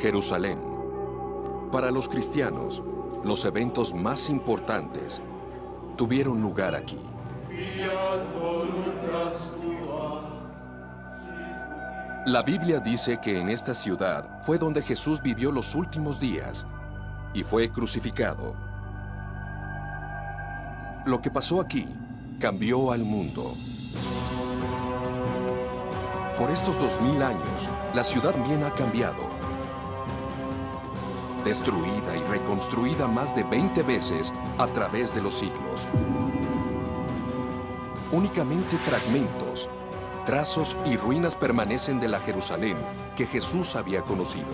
Jerusalén. Para los cristianos, los eventos más importantes tuvieron lugar aquí. La Biblia dice que en esta ciudad fue donde Jesús vivió los últimos días y fue crucificado. Lo que pasó aquí cambió al mundo. Por estos 2000 años, la ciudad bien ha cambiado. Destruida y reconstruida más de 20 veces a través de los siglos. Únicamente fragmentos, trazos y ruinas permanecen de la Jerusalén que Jesús había conocido.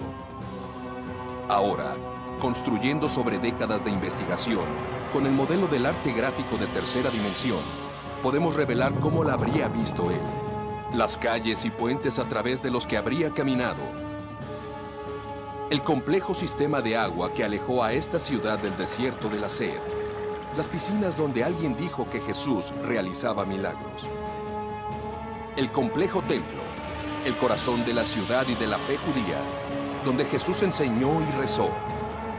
Ahora, construyendo sobre décadas de investigación, con el modelo del arte gráfico de tercera dimensión, podemos revelar cómo la habría visto él, las calles y puentes a través de los que habría caminado, el complejo sistema de agua que alejó a esta ciudad del desierto de la sed, las piscinas donde alguien dijo que Jesús realizaba milagros, el complejo templo, el corazón de la ciudad y de la fe judía, donde Jesús enseñó y rezó,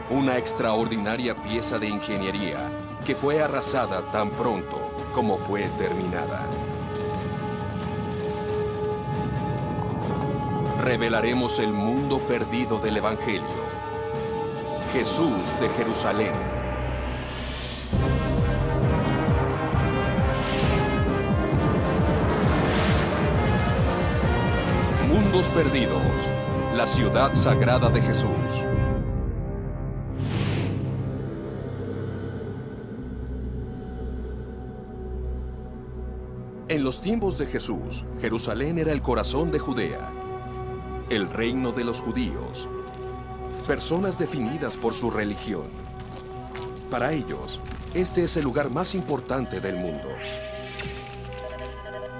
una extraordinaria pieza de ingeniería que fue arrasada tan pronto como fue terminada. Revelaremos el mundo perdido del Evangelio. Jesús de Jerusalén. Mundos perdidos. La ciudad sagrada de Jesús. En los tiempos de Jesús, Jerusalén era el corazón de Judea, el reino de los judíos, personas definidas por su religión. Para ellos, este es el lugar más importante del mundo.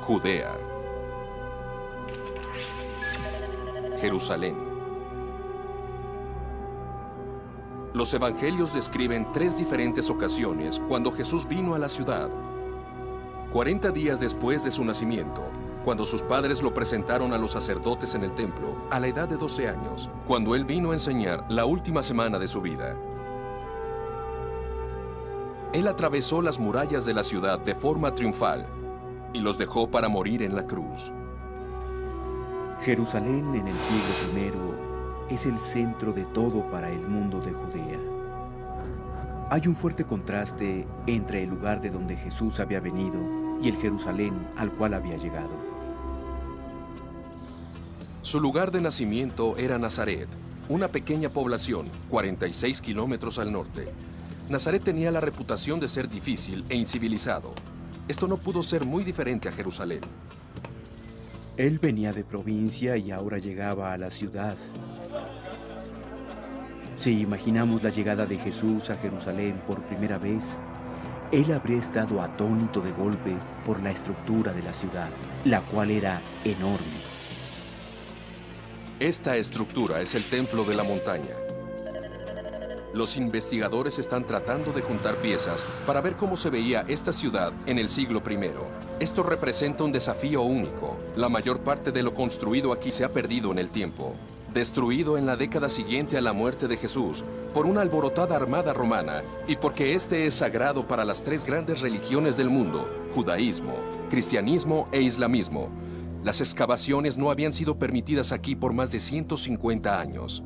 Judea. Jerusalén. Los evangelios describen 3 diferentes ocasiones cuando Jesús vino a la ciudad. 40 días después de su nacimiento, cuando sus padres lo presentaron a los sacerdotes en el templo, a la edad de 12 años, cuando él vino a enseñar la última semana de su vida. Él atravesó las murallas de la ciudad de forma triunfal y los dejó para morir en la cruz. Jerusalén en el siglo I es el centro de todo para el mundo de Judea. Hay un fuerte contraste entre el lugar de donde Jesús había venido y el Jerusalén al cual había llegado. Su lugar de nacimiento era Nazaret, una pequeña población, 46 kilómetros al norte. Nazaret tenía la reputación de ser difícil e incivilizado. Esto no pudo ser muy diferente a Jerusalén. Él venía de provincia y ahora llegaba a la ciudad. Si imaginamos la llegada de Jesús a Jerusalén por primera vez, él habría estado atónito de golpe por la estructura de la ciudad, la cual era enorme. Esta estructura es el templo de la montaña. Los investigadores están tratando de juntar piezas para ver cómo se veía esta ciudad en el siglo I. Esto representa un desafío único. La mayor parte de lo construido aquí se ha perdido en el tiempo, destruido en la década siguiente a la muerte de Jesús por una alborotada armada romana y porque este es sagrado para las 3 grandes religiones del mundo, judaísmo, cristianismo e islamismo. Las excavaciones no habían sido permitidas aquí por más de 150 años.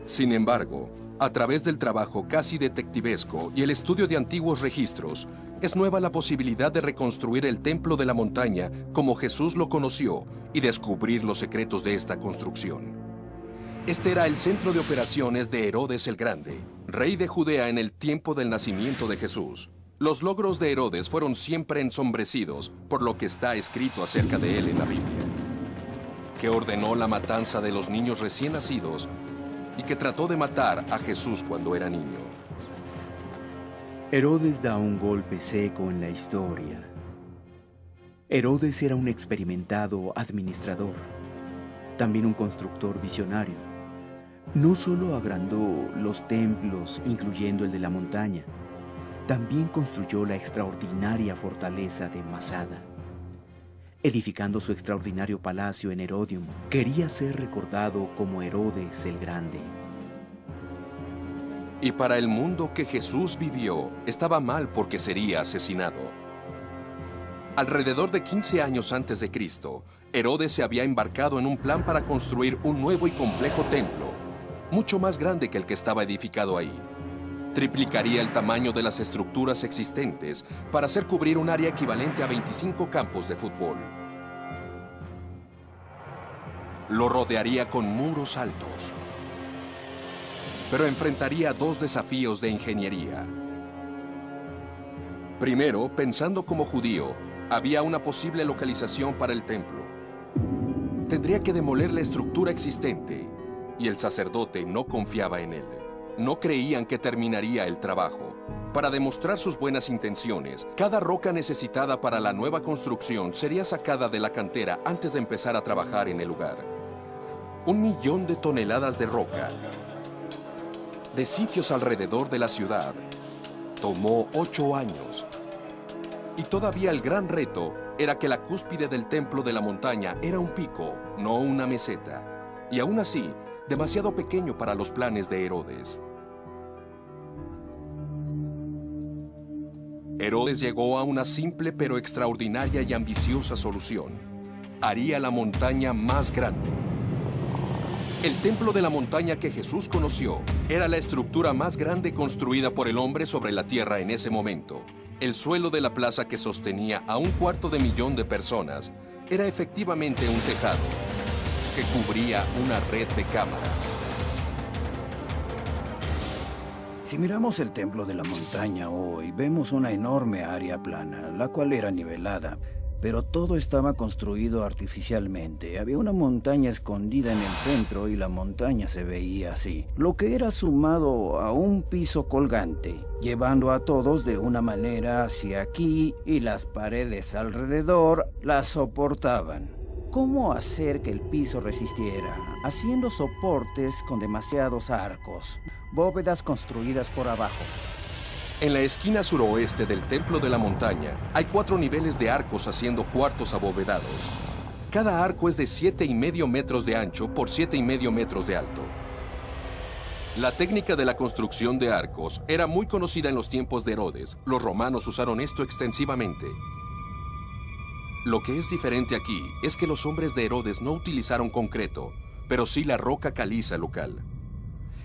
Sin embargo, a través del trabajo casi detectivesco y el estudio de antiguos registros, es nueva la posibilidad de reconstruir el templo de la montaña como Jesús lo conoció y descubrir los secretos de esta construcción. Este era el centro de operaciones de Herodes el Grande, rey de Judea en el tiempo del nacimiento de Jesús. Los logros de Herodes fueron siempre ensombrecidos por lo que está escrito acerca de él en la Biblia, que ordenó la matanza de los niños recién nacidos y que trató de matar a Jesús cuando era niño. Herodes da un golpe seco en la historia. Herodes era un experimentado administrador, también un constructor visionario. No solo agrandó los templos, incluyendo el de la montaña, también construyó la extraordinaria fortaleza de Masada. edificando su extraordinario palacio en Herodium, quería ser recordado como Herodes el Grande. Y para el mundo que Jesús vivió, estaba mal porque sería asesinado. Alrededor de 15 años antes de Cristo, Herodes se había embarcado en un plan para construir un nuevo y complejo templo, mucho más grande que el que estaba edificado ahí. Triplicaría el tamaño de las estructuras existentes para hacer cubrir un área equivalente a 25 campos de fútbol. Lo rodearía con muros altos, pero enfrentaría dos desafíos de ingeniería. Primero, pensando como judío, había una posible localización para el templo. Tendría que demoler la estructura existente, y el sacerdote no confiaba en él. No creían que terminaría el trabajo. Para demostrar sus buenas intenciones, cada roca necesitada para la nueva construcción sería sacada de la cantera antes de empezar a trabajar en el lugar. 1.000.000 de toneladas de roca, de sitios alrededor de la ciudad, tomó 8 años. Y todavía el gran reto era que la cúspide del templo de la montaña era un pico, no una meseta. Y aún así, demasiado pequeño para los planes de Herodes. Herodes llegó a una simple pero extraordinaria y ambiciosa solución. Haría la montaña más grande. El templo de la montaña que Jesús conoció era la estructura más grande construida por el hombre sobre la tierra en ese momento. El suelo de la plaza que sostenía a 250.000 de personas era efectivamente un tejado que cubría una red de cámaras. Si miramos el templo de la montaña hoy, vemos una enorme área plana, la cual era nivelada, pero todo estaba construido artificialmente. Había una montaña escondida en el centro y la montaña se veía así, lo que era sumado a un piso colgante, llevando a todos de una manera hacia aquí y las paredes alrededor las soportaban. ¿Cómo hacer que el piso resistiera? Haciendo soportes con demasiados arcos, bóvedas construidas por abajo. En la esquina suroeste del templo de la montaña hay 4 niveles de arcos haciendo cuartos abovedados. Cada arco es de 7,5 metros de ancho por 7,5 metros de alto. La técnica de la construcción de arcos era muy conocida en los tiempos de Herodes. Los romanos usaron esto extensivamente. Lo que es diferente aquí es que los hombres de Herodes no utilizaron concreto, pero sí la roca caliza local.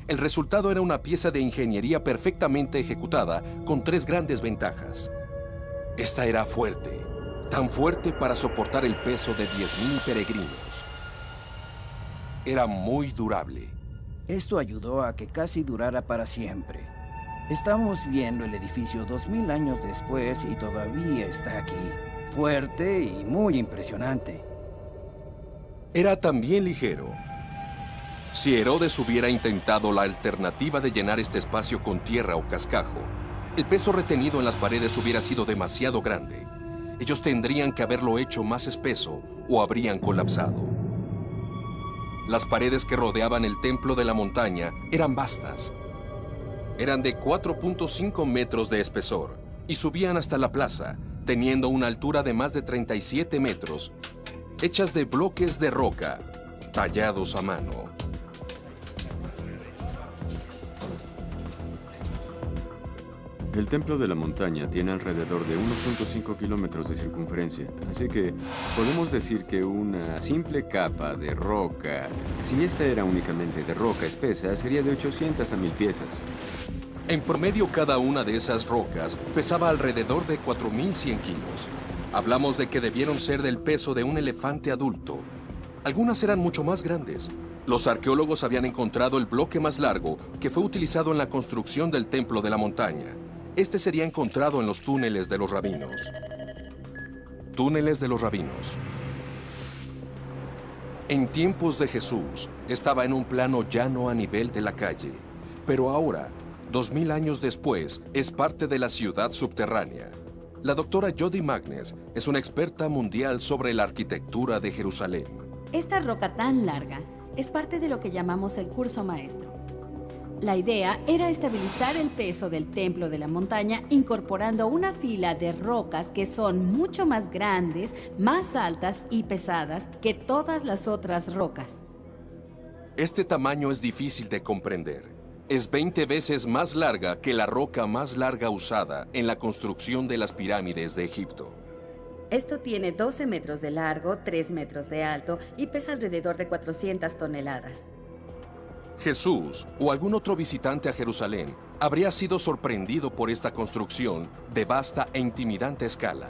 El resultado era una pieza de ingeniería perfectamente ejecutada con 3 grandes ventajas. Esta era fuerte, tan fuerte para soportar el peso de 10,000 peregrinos. Era muy durable. Esto ayudó a que casi durara para siempre. Estamos viendo el edificio 2000 años después y todavía está aquí. Fuerte y muy impresionante. Era también ligero. Si Herodes hubiera intentado la alternativa de llenar este espacio con tierra o cascajo, el peso retenido en las paredes hubiera sido demasiado grande. Ellos tendrían que haberlo hecho más espeso o habrían colapsado. Las paredes que rodeaban el templo de la montaña eran vastas. Eran de 4.5 metros de espesor y subían hasta la plaza, teniendo una altura de más de 37 metros, hechas de bloques de roca, tallados a mano. El templo de la montaña tiene alrededor de 1.5 kilómetros de circunferencia, así que podemos decir que una simple capa de roca, si esta era únicamente de roca espesa, sería de 800 a 1000 piezas. En promedio, cada una de esas rocas pesaba alrededor de 4.100 kilos. Hablamos de que debieron ser del peso de un elefante adulto. Algunas eran mucho más grandes. Los arqueólogos habían encontrado el bloque más largo que fue utilizado en la construcción del templo de la montaña. Este sería encontrado en los túneles de los rabinos. Túneles de los rabinos. En tiempos de Jesús, estaba en un plano llano a nivel de la calle, pero ahora, 2000 años después, es parte de la ciudad subterránea. La doctora Jody Magnes es una experta mundial sobre la arquitectura de Jerusalén. Esta roca tan larga es parte de lo que llamamos el curso maestro. La idea era estabilizar el peso del templo de la montaña incorporando una fila de rocas que son mucho más grandes, más altas y pesadas que todas las otras rocas. Este tamaño es difícil de comprender. Es 20 veces más larga que la roca más larga usada en la construcción de las pirámides de Egipto. Esto tiene 12 metros de largo, 3 metros de alto y pesa alrededor de 400 toneladas. Jesús o algún otro visitante a Jerusalén habría sido sorprendido por esta construcción de vasta e intimidante escala.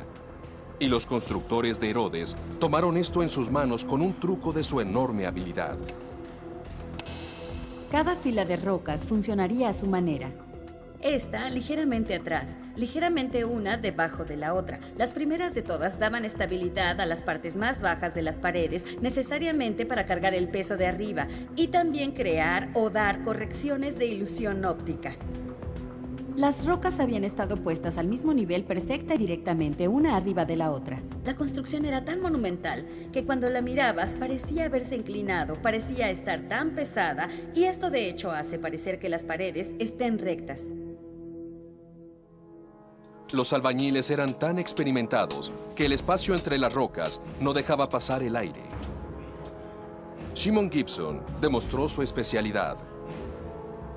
Y los constructores de Herodes tomaron esto en sus manos con un truco de su enorme habilidad. Cada fila de rocas funcionaría a su manera. Esta ligeramente atrás, ligeramente una debajo de la otra. Las primeras de todas daban estabilidad a las partes más bajas de las paredes, necesariamente para cargar el peso de arriba, y también crear o dar correcciones de ilusión óptica. Las rocas habían estado puestas al mismo nivel perfecta y directamente, una arriba de la otra. La construcción era tan monumental que cuando la mirabas parecía haberse inclinado, parecía estar tan pesada, y esto de hecho hace parecer que las paredes estén rectas. Los albañiles eran tan experimentados que el espacio entre las rocas no dejaba pasar el aire. Shimon Gibson demostró su especialidad.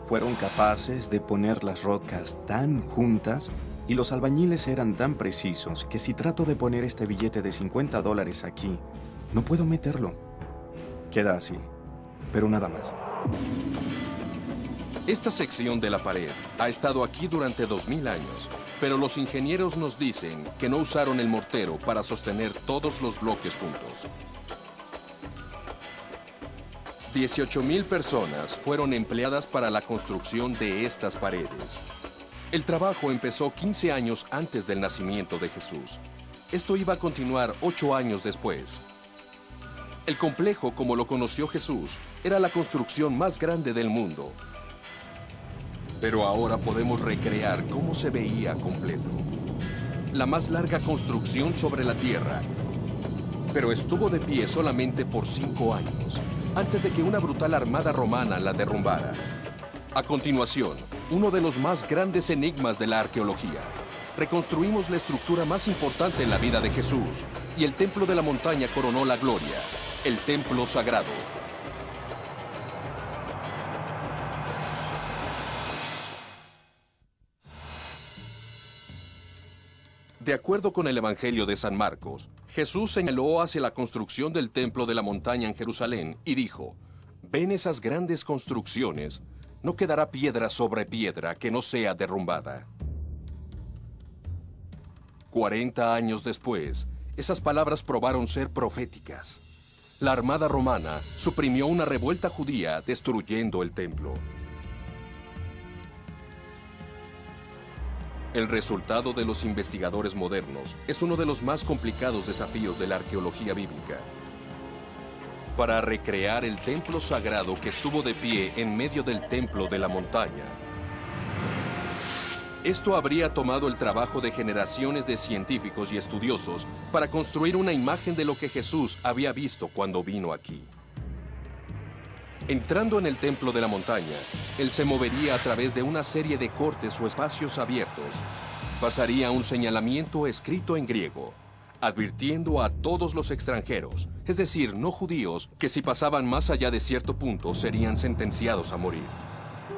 Fueron capaces de poner las rocas tan juntas y los albañiles eran tan precisos que si trato de poner este billete de $50 aquí, no puedo meterlo. Queda así, pero nada más. Esta sección de la pared ha estado aquí durante 2000 años, pero los ingenieros nos dicen que no usaron el mortero para sostener todos los bloques juntos. 18,000 personas fueron empleadas para la construcción de estas paredes. El trabajo empezó 15 años antes del nacimiento de Jesús. Esto iba a continuar 8 años después. El complejo, como lo conoció Jesús, era la construcción más grande del mundo. Pero ahora podemos recrear cómo se veía completo. La más larga construcción sobre la tierra. Pero estuvo de pie solamente por 5 años, antes de que una brutal armada romana la derrumbara. A continuación, uno de los más grandes enigmas de la arqueología. Reconstruimos la estructura más importante en la vida de Jesús, y el templo de la montaña coronó la gloria, el templo sagrado. De acuerdo con el Evangelio de San Marcos, Jesús señaló hacia la construcción del templo de la montaña en Jerusalén y dijo: «¿Ven esas grandes construcciones? No quedará piedra sobre piedra que no sea derrumbada». 40 años después, esas palabras probaron ser proféticas. La armada romana suprimió una revuelta judía destruyendo el templo. El resultado de los investigadores modernos es uno de los más complicados desafíos de la arqueología bíblica. Para recrear el templo sagrado que estuvo de pie en medio del templo de la montaña. Esto habría tomado el trabajo de generaciones de científicos y estudiosos para construir una imagen de lo que Jesús había visto cuando vino aquí. Entrando en el templo de la montaña, él se movería a través de una serie de cortes o espacios abiertos. Pasaría un señalamiento escrito en griego, advirtiendo a todos los extranjeros, es decir, no judíos, que si pasaban más allá de cierto punto serían sentenciados a morir.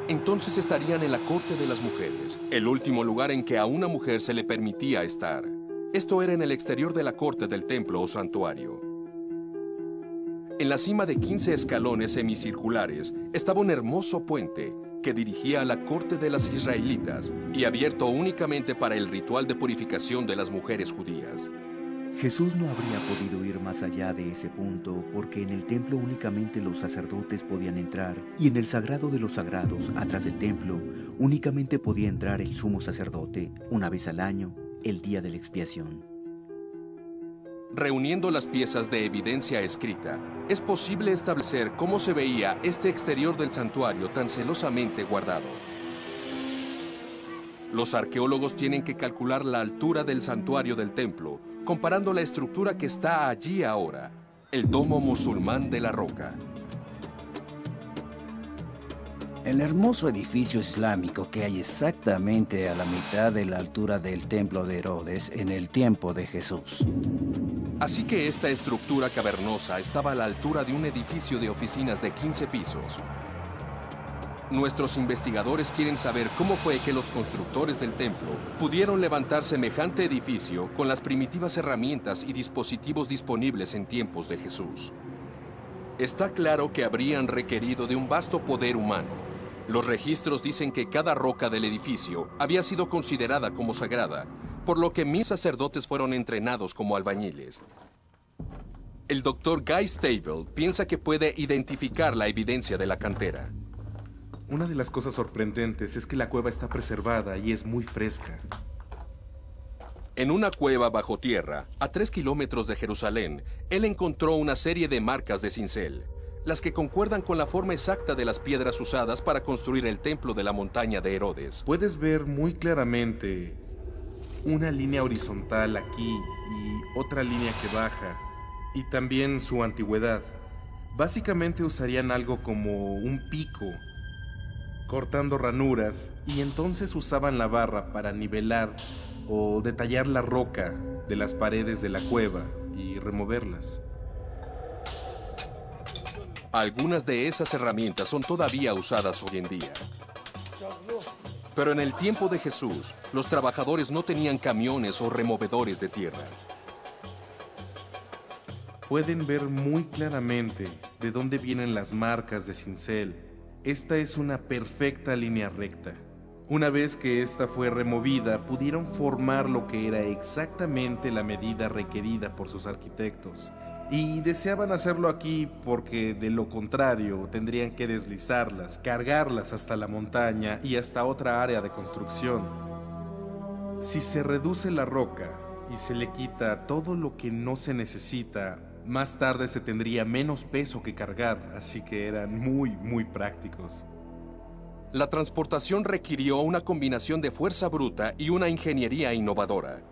Entonces estarían en la corte de las mujeres, el último lugar en que a una mujer se le permitía estar. Esto era en el exterior de la corte del templo o santuario. En la cima de 15 escalones semicirculares estaba un hermoso puente que dirigía a la corte de las israelitas y abierto únicamente para el ritual de purificación de las mujeres judías. Jesús no habría podido ir más allá de ese punto porque en el templo únicamente los sacerdotes podían entrar y en el sagrado de los sagrados, atrás del templo, únicamente podía entrar el sumo sacerdote una vez al año, el día de la expiación. Reuniendo las piezas de evidencia escrita, es posible establecer cómo se veía este exterior del santuario tan celosamente guardado. Los arqueólogos tienen que calcular la altura del santuario del templo, comparando la estructura que está allí ahora, el domo musulmán de la roca. el hermoso edificio islámico que hay exactamente a la mitad de la altura del templo de Herodes en el tiempo de Jesús. Así que esta estructura cavernosa estaba a la altura de un edificio de oficinas de 15 pisos. Nuestros investigadores quieren saber cómo fue que los constructores del templo pudieron levantar semejante edificio con las primitivas herramientas y dispositivos disponibles en tiempos de Jesús. Está claro que habrían requerido de un vasto poder humano. Los registros dicen que cada roca del edificio había sido considerada como sagrada, por lo que 1000 sacerdotes fueron entrenados como albañiles. El Dr. Guy Stable piensa que puede identificar la evidencia de la cantera. Una de las cosas sorprendentes es que la cueva está preservada y es muy fresca. En una cueva bajo tierra, a 3 kilómetros de Jerusalén, él encontró una serie de marcas de cincel, las que concuerdan con la forma exacta de las piedras usadas para construir el templo de la montaña de Herodes. Puedes ver muy claramente una línea horizontal aquí y otra línea que baja, y también su antigüedad. Básicamente usarían algo como un pico, cortando ranuras, y entonces usaban la barra para nivelar o detallar la roca de las paredes de la cueva y removerlas. Algunas de esas herramientas son todavía usadas hoy en día. Pero en el tiempo de Jesús, los trabajadores no tenían camiones o removedores de tierra. Pueden ver muy claramente de dónde vienen las marcas de cincel. Esta es una perfecta línea recta. Una vez que esta fue removida, pudieron formar lo que era exactamente la medida requerida por sus arquitectos. Y deseaban hacerlo aquí porque, de lo contrario, tendrían que deslizarlas, cargarlas hasta la montaña y hasta otra área de construcción. Si se reduce la roca y se le quita todo lo que no se necesita, más tarde se tendría menos peso que cargar, así que eran muy prácticos. La transportación requirió una combinación de fuerza bruta y una ingeniería innovadora.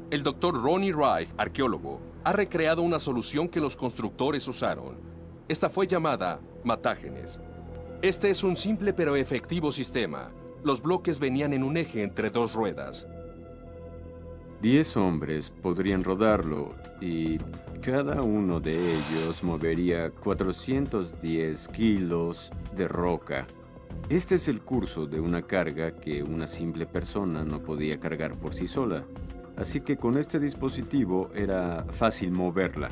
El Dr. Ronnie Reich, arqueólogo, ha recreado una solución que los constructores usaron. Esta fue llamada matágenes. Este es un simple pero efectivo sistema. Los bloques venían en un eje entre 2 ruedas. 10 hombres podrían rodarlo y cada uno de ellos movería 410 kilos de roca. Este es el curso de una carga que una simple persona no podía cargar por sí sola. Así que con este dispositivo era fácil moverla.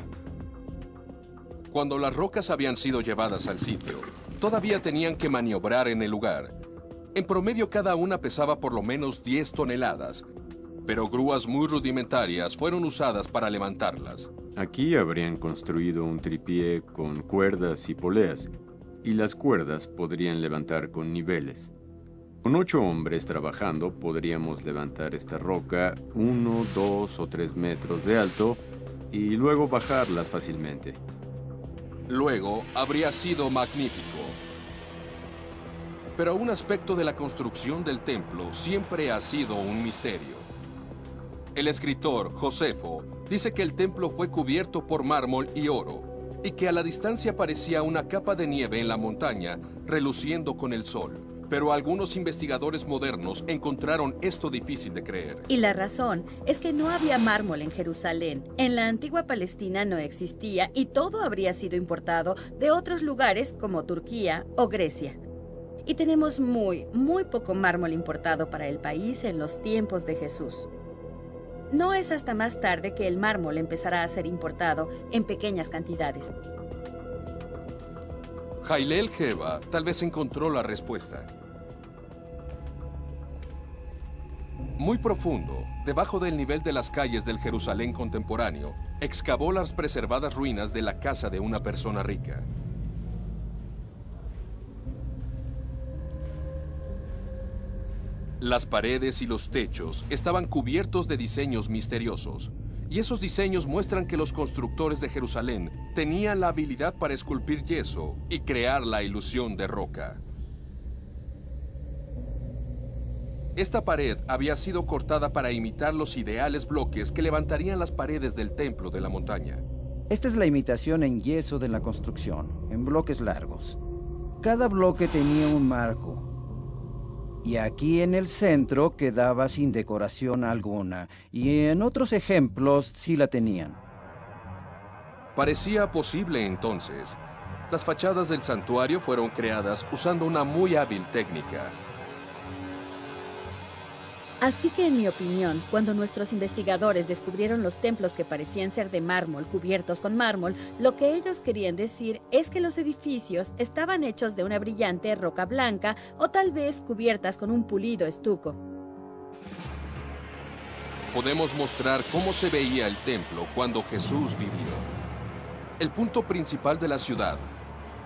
Cuando las rocas habían sido llevadas al sitio, todavía tenían que maniobrar en el lugar. En promedio cada una pesaba por lo menos 10 toneladas, pero grúas muy rudimentarias fueron usadas para levantarlas. Aquí habrían construido un tripié con cuerdas y poleas, y las cuerdas podrían levantar con niveles. Con 8 hombres trabajando podríamos levantar esta roca 1, 2 o 3 metros de alto y luego bajarlas fácilmente. Luego habría sido magnífico. Pero un aspecto de la construcción del templo siempre ha sido un misterio. El escritor Josefo dice que el templo fue cubierto por mármol y oro y que a la distancia parecía una capa de nieve en la montaña reluciendo con el sol. Pero algunos investigadores modernos encontraron esto difícil de creer. Y la razón es que no había mármol en Jerusalén. En la antigua Palestina no existía y todo habría sido importado de otros lugares como Turquía o Grecia. Y tenemos muy poco mármol importado para el país en los tiempos de Jesús. No es hasta más tarde que el mármol empezará a ser importado en pequeñas cantidades. Hillel Heba tal vez encontró la respuesta. Muy profundo, debajo del nivel de las calles del Jerusalén contemporáneo, excavó las preservadas ruinas de la casa de una persona rica. Las paredes y los techos estaban cubiertos de diseños misteriosos, y esos diseños muestran que los constructores de Jerusalén tenían la habilidad para esculpir yeso y crear la ilusión de roca. Esta pared había sido cortada para imitar los ideales bloques que levantarían las paredes del templo de la montaña. Esta es la imitación en yeso de la construcción, en bloques largos. cada bloque tenía un marco. Y aquí en el centro quedaba sin decoración alguna, y en otros ejemplos sí la tenían. Parecía posible entonces. Las fachadas del santuario fueron creadas usando una muy hábil técnica. Así que, en mi opinión, cuando nuestros investigadores descubrieron los templos que parecían ser de mármol, cubiertos con mármol, lo que ellos querían decir es que los edificios estaban hechos de una brillante roca blanca o tal vez cubiertas con un pulido estuco. Podemos mostrar cómo se veía el templo cuando Jesús vivió. El punto principal de la ciudad,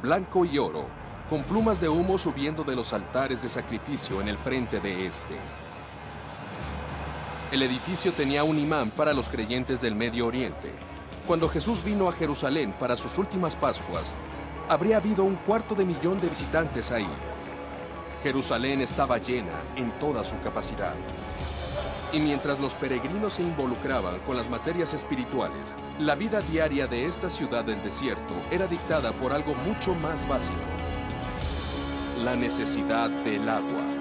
blanco y oro, con plumas de humo subiendo de los altares de sacrificio en el frente de este. El edificio tenía un imán para los creyentes del Medio Oriente. Cuando Jesús vino a Jerusalén para sus últimas Pascuas, habría habido 250,000 de visitantes ahí. Jerusalén estaba llena en toda su capacidad. Y mientras los peregrinos se involucraban con las materias espirituales, la vida diaria de esta ciudad del desierto era dictada por algo mucho más básico: la necesidad del agua.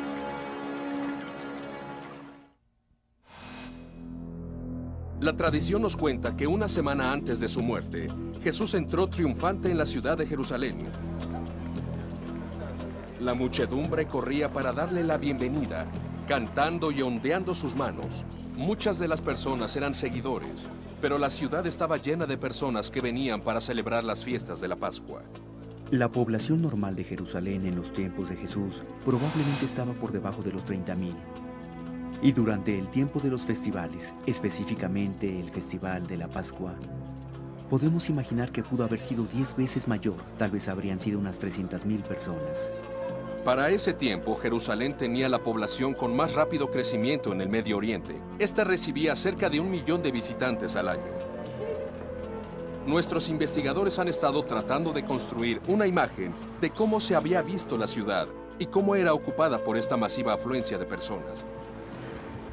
La tradición nos cuenta que una semana antes de su muerte, Jesús entró triunfante en la ciudad de Jerusalén. La muchedumbre corría para darle la bienvenida, cantando y ondeando sus manos. Muchas de las personas eran seguidores, pero la ciudad estaba llena de personas que venían para celebrar las fiestas de la Pascua. La población normal de Jerusalén en los tiempos de Jesús probablemente estaba por debajo de los 30,000. Y durante el tiempo de los festivales, específicamente el Festival de la Pascua, podemos imaginar que pudo haber sido 10 veces mayor. Tal vez habrían sido unas 300,000 personas. Para ese tiempo, Jerusalén tenía la población con más rápido crecimiento en el Medio Oriente. Esta recibía cerca de 1 millón de visitantes al año. Nuestros investigadores han estado tratando de construir una imagen de cómo se había visto la ciudad y cómo era ocupada por esta masiva afluencia de personas.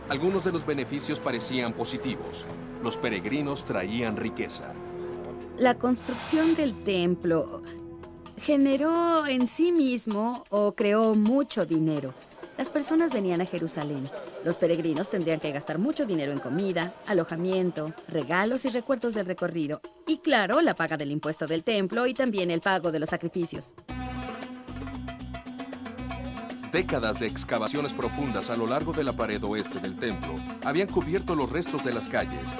Algunos de los beneficios parecían positivos. Los peregrinos traían riqueza. La construcción del templo generó en sí mismo o creó mucho dinero. Las personas venían a Jerusalén. Los peregrinos tendrían que gastar mucho dinero en comida, alojamiento, regalos y recuerdos del recorrido. Y claro, la paga del impuesto del templo y también el pago de los sacrificios. Décadas de excavaciones profundas a lo largo de la pared oeste del templo habían cubierto los restos de las calles,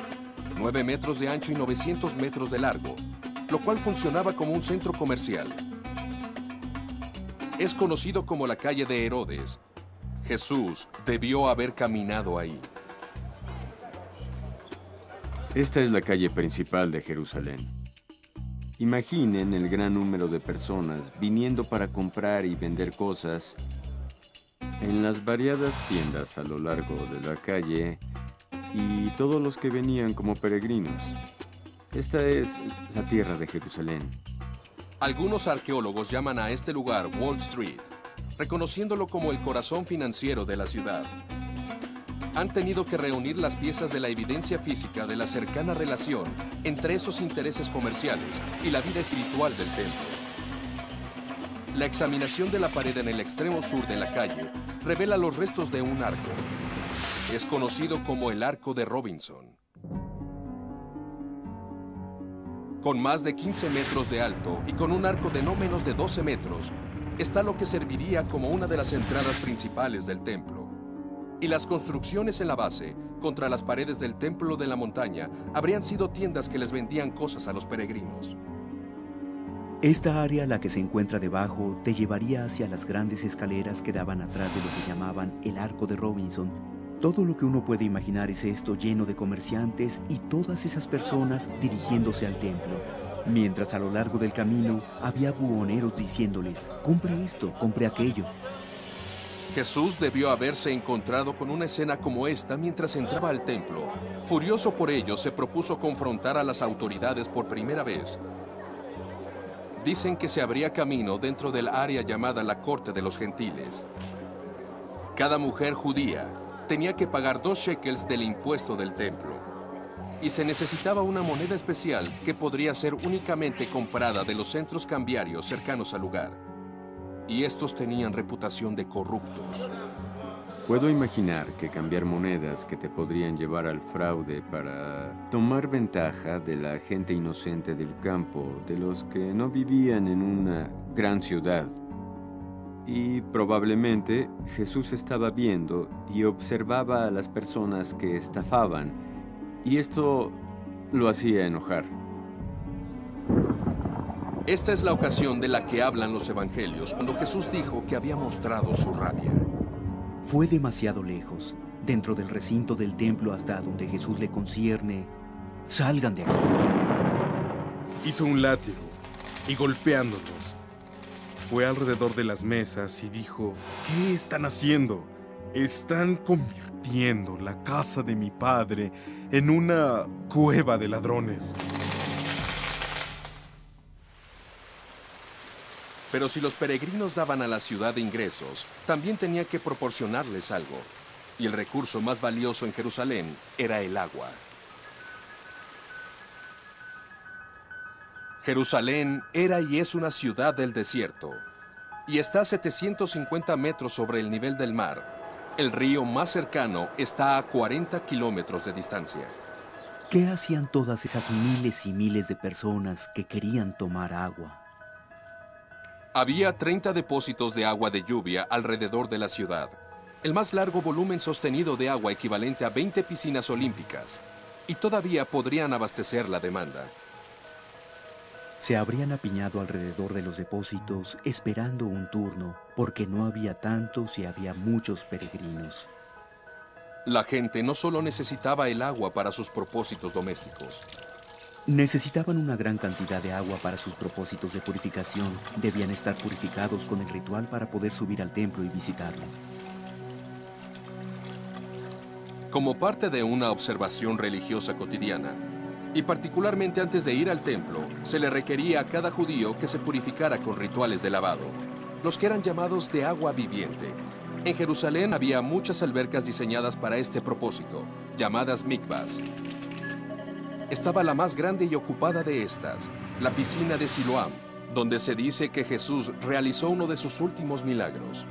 9 metros de ancho y 900 metros de largo, lo cual funcionaba como un centro comercial. Es conocido como la calle de Herodes. Jesús debió haber caminado ahí. Esta es la calle principal de Jerusalén. Imaginen el gran número de personas viniendo para comprar y vender cosas en las variadas tiendas a lo largo de la calle y todos los que venían como peregrinos. Esta es la tierra de Jerusalén. Algunos arqueólogos llaman a este lugar Wall Street, reconociéndolo como el corazón financiero de la ciudad. Han tenido que reunir las piezas de la evidencia física de la cercana relación entre esos intereses comerciales y la vida espiritual del templo. La examinación de la pared en el extremo sur de la calle revela los restos de un arco. Es conocido como el Arco de Robinson. Con más de 15 metros de alto y con un arco de no menos de 12 metros, está lo que serviría como una de las entradas principales del templo. Y las construcciones en la base, contra las paredes del templo de la montaña, habrían sido tiendas que les vendían cosas a los peregrinos. Esta área, la que se encuentra debajo, te llevaría hacia las grandes escaleras que daban atrás de lo que llamaban el Arco de Robinson. Todo lo que uno puede imaginar es esto, lleno de comerciantes y todas esas personas dirigiéndose al templo. Mientras a lo largo del camino había buhoneros diciéndoles: compre esto, compre aquello. Jesús debió haberse encontrado con una escena como esta mientras entraba al templo. Furioso por ello, se propuso confrontar a las autoridades por primera vez. Dicen que se abría camino dentro del área llamada la Corte de los Gentiles. Cada mujer judía tenía que pagar 2 shekels del impuesto del templo. Y se necesitaba una moneda especial que podría ser únicamente comprada de los centros cambiarios cercanos al lugar. y estos tenían reputación de corruptos. Puedo imaginar que cambiar monedas que te podrían llevar al fraude para tomar ventaja de la gente inocente del campo, de los que no vivían en una gran ciudad. Y probablemente Jesús estaba viendo y observaba a las personas que estafaban, y esto lo hacía enojar. Esta es la ocasión de la que hablan los evangelios, cuando Jesús dijo que había mostrado su rabia. Fue demasiado lejos, dentro del recinto del templo hasta donde Jesús le concierne. ¡Salgan de aquí! Hizo un látigo y golpeándolos, fue alrededor de las mesas y dijo: ¿qué están haciendo? Están convirtiendo la casa de mi padre en una cueva de ladrones. Pero si los peregrinos daban a la ciudad ingresos, también tenía que proporcionarles algo. Y el recurso más valioso en Jerusalén era el agua. Jerusalén era y es una ciudad del desierto, y está a 750 metros sobre el nivel del mar. El río más cercano está a 40 kilómetros de distancia. ¿Qué hacían todas esas miles y miles de personas que querían tomar agua? Había 30 depósitos de agua de lluvia alrededor de la ciudad. El más largo volumen sostenido de agua equivalente a 20 piscinas olímpicas. Y todavía podrían abastecer la demanda. Se habrían apiñado alrededor de los depósitos esperando un turno, porque no había tantos y había muchos peregrinos. La gente no solo necesitaba el agua para sus propósitos domésticos. Necesitaban una gran cantidad de agua para sus propósitos de purificación. Debían estar purificados con el ritual para poder subir al templo y visitarlo. Como parte de una observación religiosa cotidiana, y particularmente antes de ir al templo, se le requería a cada judío que se purificara con rituales de lavado, los que eran llamados de agua viviente. En Jerusalén había muchas albercas diseñadas para este propósito, llamadas mikvahs. Estaba la más grande y ocupada de estas, la piscina de Siloam, donde se dice que Jesús realizó uno de sus últimos milagros.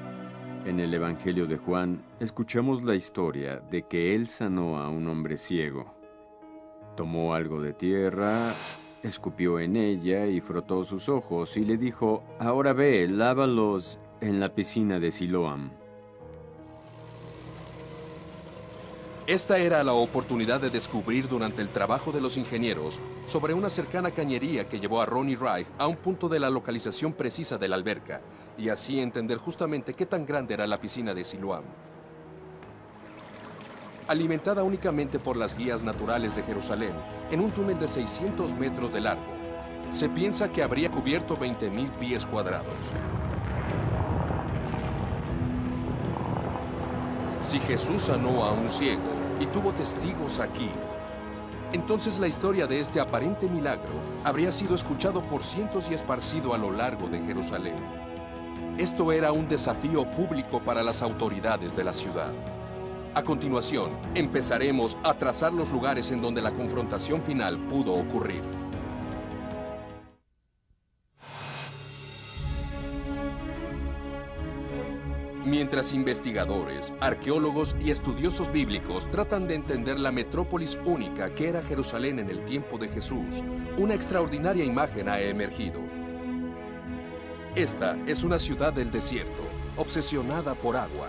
En el Evangelio de Juan, escuchamos la historia de que él sanó a un hombre ciego. Tomó algo de tierra, escupió en ella y frotó sus ojos y le dijo: ahora ve, lávalos en la piscina de Siloam. Esta era la oportunidad de descubrir durante el trabajo de los ingenieros sobre una cercana cañería que llevó a Ronnie Reich a un punto de la localización precisa de la alberca, y así entender justamente qué tan grande era la piscina de Siloam. Alimentada únicamente por las guías naturales de Jerusalén, en un túnel de 600 metros de largo, se piensa que habría cubierto 20,000 pies cuadrados. Si Jesús sanó a un ciego y tuvo testigos aquí, entonces la historia de este aparente milagro habría sido escuchado por cientos y esparcido a lo largo de Jerusalén. Esto era un desafío público para las autoridades de la ciudad. A continuación, empezaremos a trazar los lugares en donde la confrontación final pudo ocurrir. Mientras investigadores, arqueólogos y estudiosos bíblicos tratan de entender la metrópolis única que era Jerusalén en el tiempo de Jesús, una extraordinaria imagen ha emergido. Esta es una ciudad del desierto, obsesionada por agua,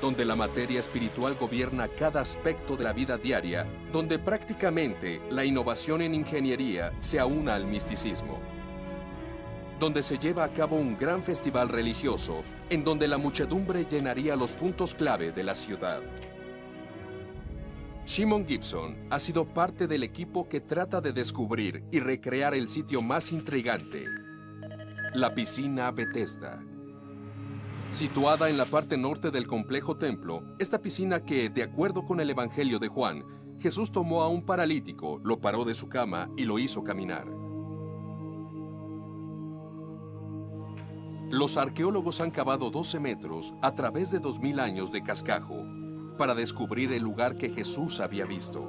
donde la materia espiritual gobierna cada aspecto de la vida diaria, donde prácticamente la innovación en ingeniería se aúna al misticismo, donde se lleva a cabo un gran festival religioso, en donde la muchedumbre llenaría los puntos clave de la ciudad. Shimon Gibson ha sido parte del equipo que trata de descubrir y recrear el sitio más intrigante, la piscina Bethesda. Situada en la parte norte del complejo templo, esta piscina que, de acuerdo con el Evangelio de Juan, Jesús tomó a un paralítico, lo paró de su cama y lo hizo caminar. Los arqueólogos han cavado 12 metros a través de 2000 años de cascajo para descubrir el lugar que Jesús había visto.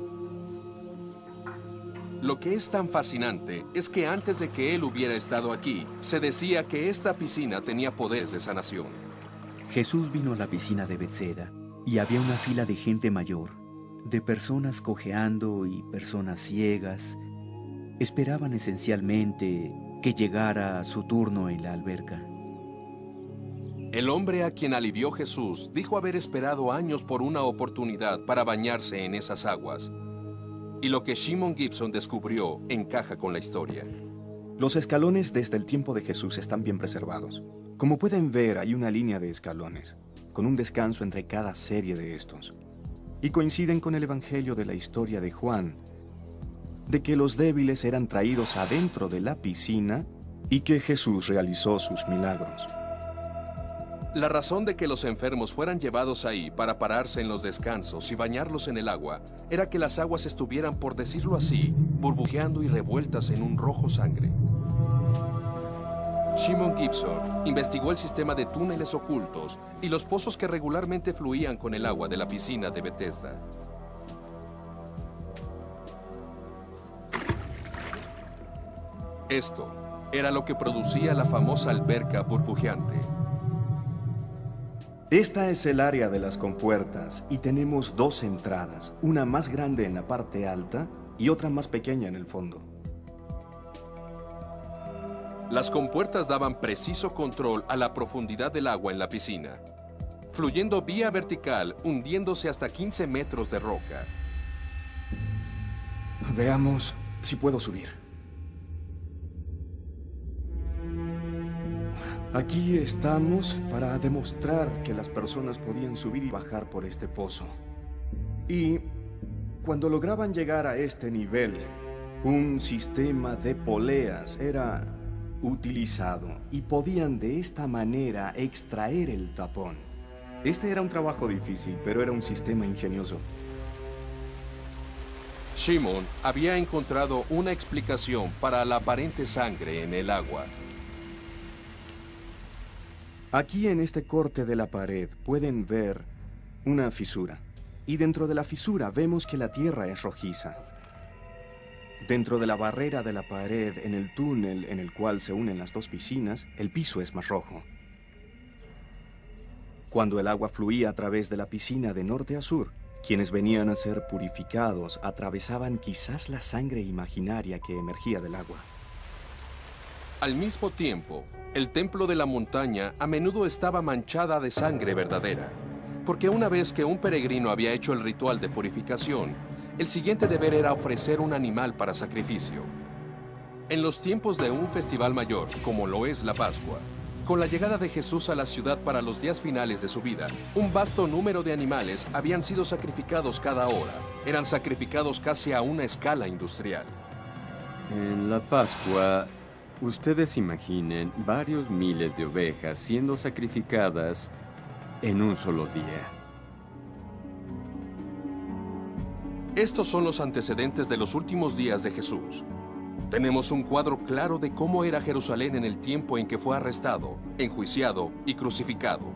Lo que es tan fascinante es que antes de que él hubiera estado aquí, se decía que esta piscina tenía poderes de sanación. Jesús vino a la piscina de Betseda y había una fila de gente mayor, de personas cojeando y personas ciegas. Esperaban esencialmente que llegara su turno en la alberca. El hombre a quien alivió Jesús dijo haber esperado años por una oportunidad para bañarse en esas aguas. Y lo que Shimon Gibson descubrió encaja con la historia. Los escalones desde el tiempo de Jesús están bien preservados. Como pueden ver, hay una línea de escalones, con un descanso entre cada serie de estos. Y coinciden con el evangelio de la historia de Juan, de que los débiles eran traídos adentro de la piscina y que Jesús realizó sus milagros. La razón de que los enfermos fueran llevados ahí para pararse en los descansos y bañarlos en el agua era que las aguas estuvieran, por decirlo así, burbujeando y revueltas en un rojo sangre. Shimon Gibson investigó el sistema de túneles ocultos y los pozos que regularmente fluían con el agua de la piscina de Bethesda. Esto era lo que producía la famosa alberca burbujeante. Esta es el área de las compuertas y tenemos dos entradas, una más grande en la parte alta y otra más pequeña en el fondo. Las compuertas daban preciso control a la profundidad del agua en la piscina, fluyendo vía vertical, hundiéndose hasta 15 metros de roca. Veamos si puedo subir. Aquí estamos para demostrar que las personas podían subir y bajar por este pozo. Y cuando lograban llegar a este nivel, un sistema de poleas era utilizado y podían de esta manera extraer el tapón. Este era un trabajo difícil, pero era un sistema ingenioso. Shimon había encontrado una explicación para la aparente sangre en el agua. Aquí en este corte de la pared pueden ver una fisura. Y dentro de la fisura vemos que la tierra es rojiza. Dentro de la barrera de la pared, en el túnel en el cual se unen las dos piscinas, el piso es más rojo. Cuando el agua fluía a través de la piscina de norte a sur, quienes venían a ser purificados atravesaban quizás la sangre imaginaria que emergía del agua. Al mismo tiempo, el templo de la montaña a menudo estaba manchada de sangre verdadera, porque una vez que un peregrino había hecho el ritual de purificación, el siguiente deber era ofrecer un animal para sacrificio. En los tiempos de un festival mayor, como lo es la Pascua, con la llegada de Jesús a la ciudad para los días finales de su vida, un vasto número de animales habían sido sacrificados cada hora. Eran sacrificados casi a una escala industrial. En la Pascua, ustedes imaginen varios miles de ovejas siendo sacrificadas en un solo día. Estos son los antecedentes de los últimos días de Jesús. Tenemos un cuadro claro de cómo era Jerusalén en el tiempo en que fue arrestado, enjuiciado y crucificado.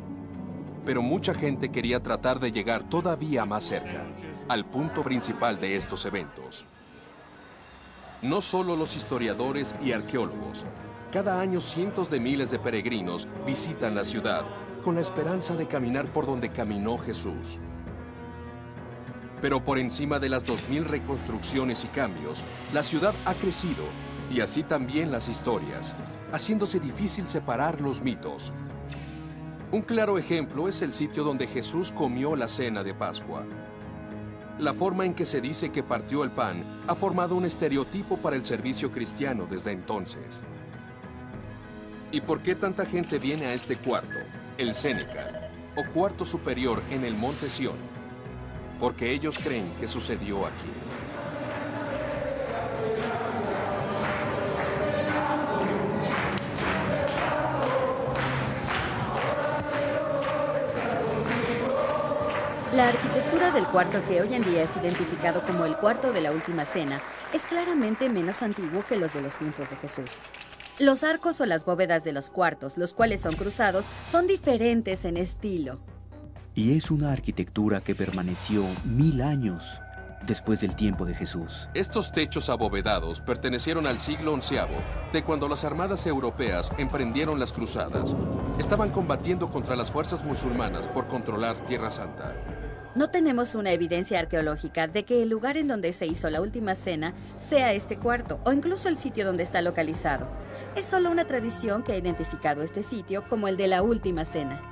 Pero mucha gente quería tratar de llegar todavía más cerca, al punto principal de estos eventos. No solo los historiadores y arqueólogos. Cada año cientos de miles de peregrinos visitan la ciudad con la esperanza de caminar por donde caminó Jesús. Pero por encima de las 2000 reconstrucciones y cambios, la ciudad ha crecido y así también las historias, haciéndose difícil separar los mitos. Un claro ejemplo es el sitio donde Jesús comió la cena de Pascua. La forma en que se dice que partió el pan ha formado un estereotipo para el servicio cristiano desde entonces. ¿Y por qué tanta gente viene a este cuarto, el Cénica, o cuarto superior en el Monte Sión? Porque ellos creen que sucedió aquí. La arquitectura del cuarto, que hoy en día es identificado como el cuarto de la última cena, es claramente menos antiguo que los de los tiempos de Jesús. Los arcos o las bóvedas de los cuartos, los cuales son cruzados, son diferentes en estilo. Y es una arquitectura que permaneció 1000 años después del tiempo de Jesús. Estos techos abovedados pertenecieron al siglo XI, de cuando las armadas europeas emprendieron las cruzadas. Estaban combatiendo contra las fuerzas musulmanas por controlar Tierra Santa. No tenemos una evidencia arqueológica de que el lugar en donde se hizo la última cena sea este cuarto, o incluso el sitio donde está localizado. Es solo una tradición que ha identificado este sitio como el de la última cena.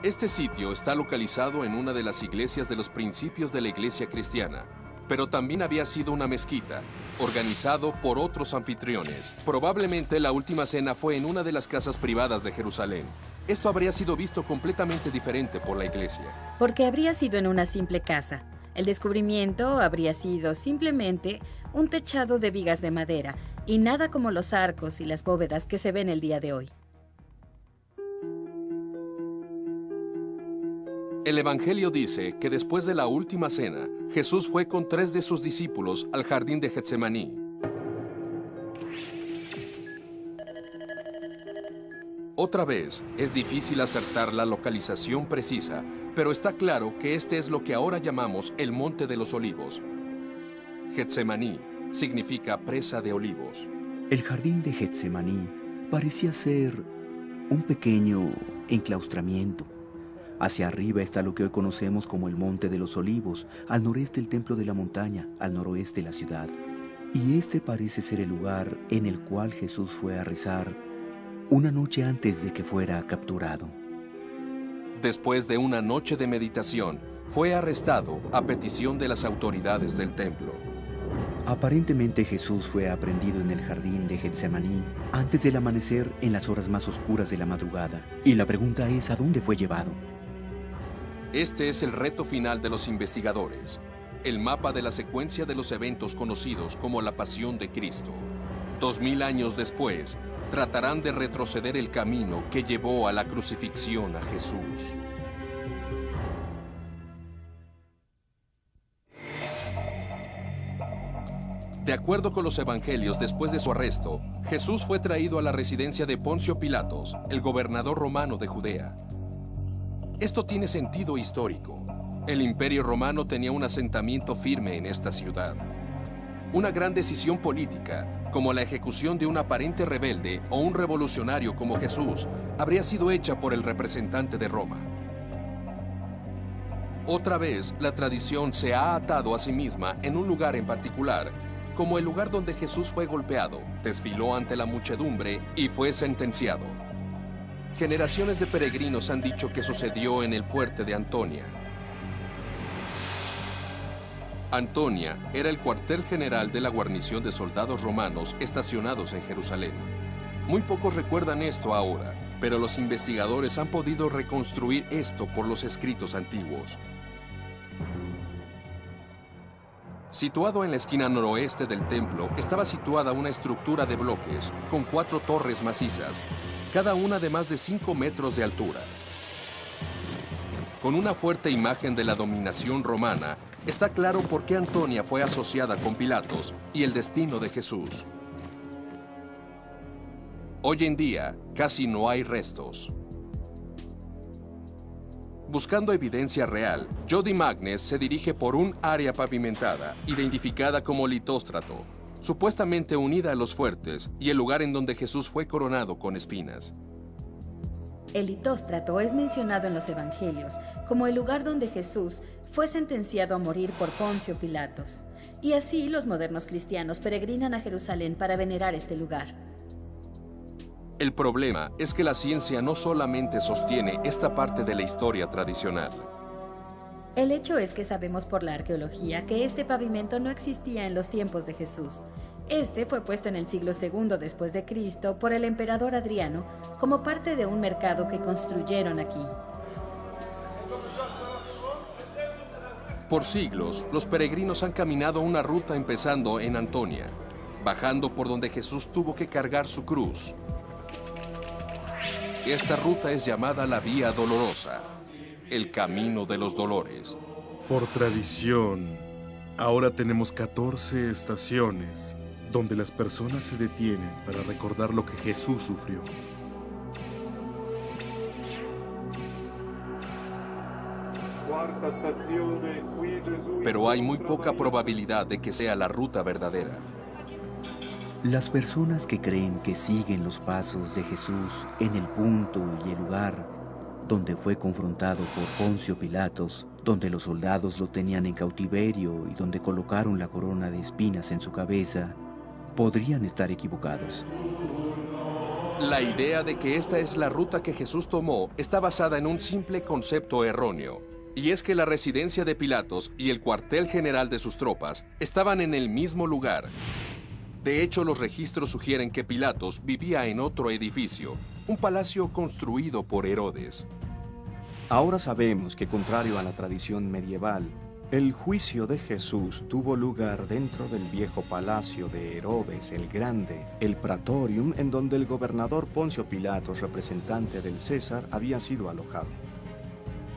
Este sitio está localizado en una de las iglesias de los principios de la iglesia cristiana, pero también había sido una mezquita, organizado por otros anfitriones. Probablemente la última cena fue en una de las casas privadas de Jerusalén. Esto habría sido visto completamente diferente por la iglesia. Porque habría sido en una simple casa. El descubrimiento habría sido simplemente un techado de vigas de madera, y nada como los arcos y las bóvedas que se ven el día de hoy. El Evangelio dice que después de la última cena, Jesús fue con 3 de sus discípulos al jardín de Getsemaní. Otra vez, es difícil acertar la localización precisa, pero está claro que este es lo que ahora llamamos el Monte de los Olivos. Getsemaní significa presa de olivos. El jardín de Getsemaní parecía ser un pequeño enclaustramiento. Hacia arriba está lo que hoy conocemos como el Monte de los Olivos, al noreste el Templo de la Montaña, al noroeste la ciudad. Y este parece ser el lugar en el cual Jesús fue a rezar una noche antes de que fuera capturado. Después de una noche de meditación, fue arrestado a petición de las autoridades del templo. Aparentemente Jesús fue aprehendido en el jardín de Getsemaní antes del amanecer en las horas más oscuras de la madrugada. Y la pregunta es, ¿a dónde fue llevado? Este es el reto final de los investigadores, el mapa de la secuencia de los eventos conocidos como la Pasión de Cristo. 2000 años después, tratarán de retroceder el camino que llevó a la crucifixión a Jesús. De acuerdo con los evangelios, después de su arresto, Jesús fue traído a la residencia de Poncio Pilatos, el gobernador romano de Judea. Esto tiene sentido histórico. El Imperio Romano tenía un asentamiento firme en esta ciudad. Una gran decisión política, como la ejecución de un aparente rebelde o un revolucionario como Jesús, habría sido hecha por el representante de Roma. Otra vez, la tradición se ha atado a sí misma en un lugar en particular, como el lugar donde Jesús fue golpeado, desfiló ante la muchedumbre y fue sentenciado. Generaciones de peregrinos han dicho que sucedió en el fuerte de Antonia. Antonia era el cuartel general de la guarnición de soldados romanos estacionados en Jerusalén. Muy pocos recuerdan esto ahora, pero los investigadores han podido reconstruir esto por los escritos antiguos. Situado en la esquina noroeste del templo, estaba situada una estructura de bloques con 4 torres macizas, cada una de más de 5 metros de altura. Con una fuerte imagen de la dominación romana, está claro por qué Antonia fue asociada con Pilatos y el destino de Jesús. Hoy en día, casi no hay restos. Buscando evidencia real, Jody Magnes se dirige por un área pavimentada, identificada como Litóstrato, supuestamente unida a los fuertes y el lugar en donde Jesús fue coronado con espinas. El Litóstrato es mencionado en los evangelios como el lugar donde Jesús fue sentenciado a morir por Poncio Pilatos. Y así los modernos cristianos peregrinan a Jerusalén para venerar este lugar. El problema es que la ciencia no solamente sostiene esta parte de la historia tradicional. El hecho es que sabemos por la arqueología que este pavimento no existía en los tiempos de Jesús. Este fue puesto en el siglo II después de Cristo por el emperador Adriano como parte de un mercado que construyeron aquí. Por siglos, los peregrinos han caminado una ruta empezando en Antonia, bajando por donde Jesús tuvo que cargar su cruz. Esta ruta es llamada la Vía Dolorosa, el Camino de los Dolores. Por tradición, ahora tenemos 14 estaciones donde las personas se detienen para recordar lo que Jesús sufrió. Pero hay muy poca probabilidad de que sea la ruta verdadera. Las personas que creen que siguen los pasos de Jesús en el punto y el lugar donde fue confrontado por Poncio Pilatos, donde los soldados lo tenían en cautiverio y donde colocaron la corona de espinas en su cabeza, podrían estar equivocados. La idea de que esta es la ruta que Jesús tomó está basada en un simple concepto erróneo, y es que la residencia de Pilatos y el cuartel general de sus tropas estaban en el mismo lugar. De hecho, los registros sugieren que Pilatos vivía en otro edificio, un palacio construido por Herodes. Ahora sabemos que, contrario a la tradición medieval, el juicio de Jesús tuvo lugar dentro del viejo palacio de Herodes el Grande, el Praetorium, en donde el gobernador Poncio Pilatos, representante del César, había sido alojado.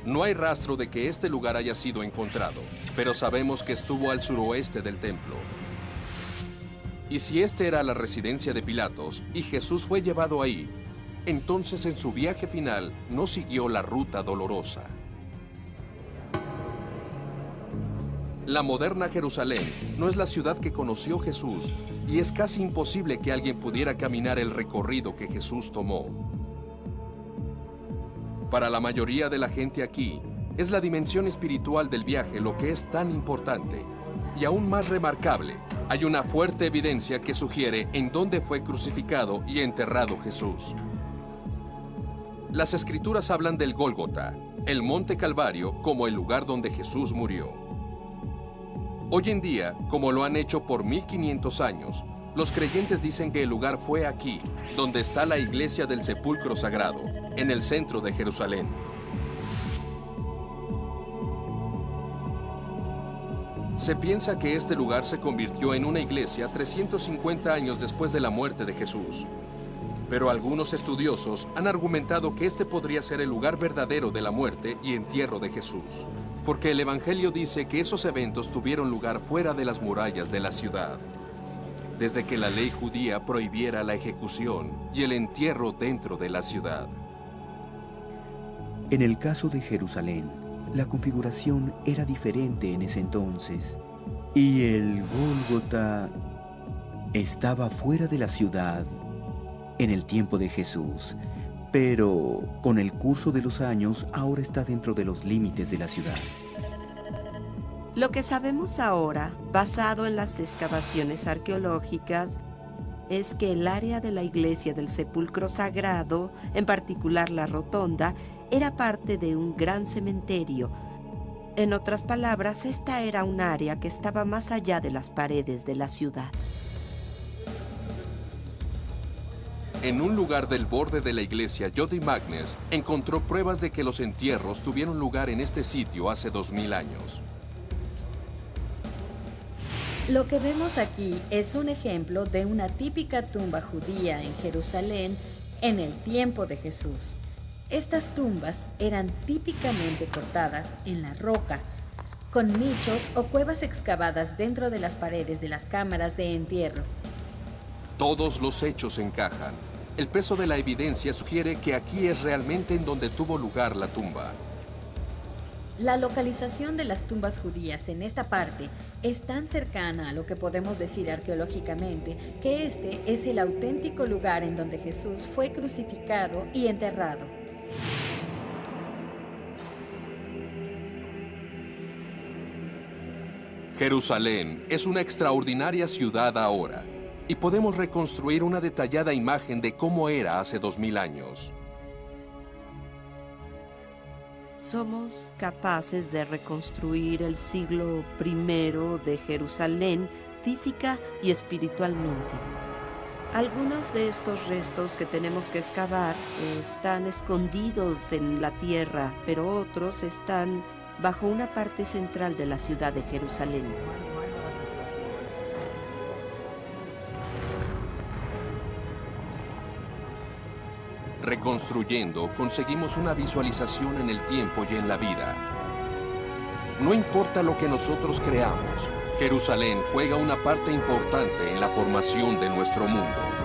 No hay rastro de que este lugar haya sido encontrado, pero sabemos que estuvo al suroeste del templo. Y si esta era la residencia de Pilatos y Jesús fue llevado ahí, entonces en su viaje final no siguió la ruta dolorosa. La moderna Jerusalén no es la ciudad que conoció Jesús y es casi imposible que alguien pudiera caminar el recorrido que Jesús tomó. Para la mayoría de la gente aquí, es la dimensión espiritual del viaje lo que es tan importante. Y aún más remarcable, hay una fuerte evidencia que sugiere en dónde fue crucificado y enterrado Jesús. Las Escrituras hablan del Gólgota, el Monte Calvario, como el lugar donde Jesús murió. Hoy en día, como lo han hecho por 1500 años, los creyentes dicen que el lugar fue aquí, donde está la iglesia del Sepulcro Sagrado, en el centro de Jerusalén. Se piensa que este lugar se convirtió en una iglesia 350 años después de la muerte de Jesús. Pero algunos estudiosos han argumentado que este podría ser el lugar verdadero de la muerte y entierro de Jesús, porque el Evangelio dice que esos eventos tuvieron lugar fuera de las murallas de la ciudad, desde que la ley judía prohibiera la ejecución y el entierro dentro de la ciudad. En el caso de Jerusalén, la configuración era diferente en ese entonces, y el Gólgota estaba fuera de la ciudad en el tiempo de Jesús, pero con el curso de los años ahora está dentro de los límites de la ciudad. Lo que sabemos ahora, basado en las excavaciones arqueológicas, es que el área de la iglesia del Sepulcro Sagrado, en particular la rotonda, era parte de un gran cementerio. En otras palabras, esta era un área que estaba más allá de las paredes de la ciudad. En un lugar del borde de la iglesia, Jody Magnus encontró pruebas de que los entierros tuvieron lugar en este sitio hace 2000 años. Lo que vemos aquí es un ejemplo de una típica tumba judía en Jerusalén en el tiempo de Jesús. Estas tumbas eran típicamente cortadas en la roca, con nichos o cuevas excavadas dentro de las paredes de las cámaras de entierro. Todos los hechos encajan. El peso de la evidencia sugiere que aquí es realmente en donde tuvo lugar la tumba. La localización de las tumbas judías en esta parte es tan cercana a lo que podemos decir arqueológicamente que este es el auténtico lugar en donde Jesús fue crucificado y enterrado. Jerusalén es una extraordinaria ciudad ahora, y podemos reconstruir una detallada imagen de cómo era hace 2000 años. Somos capaces de reconstruir el siglo I de Jerusalén física y espiritualmente. Algunos de estos restos que tenemos que excavar están escondidos en la tierra, pero otros están bajo una parte central de la ciudad de Jerusalén. Reconstruyendo, conseguimos una visualización en el tiempo y en la vida. No importa lo que nosotros creamos, Jerusalén juega una parte importante en la formación de nuestro mundo.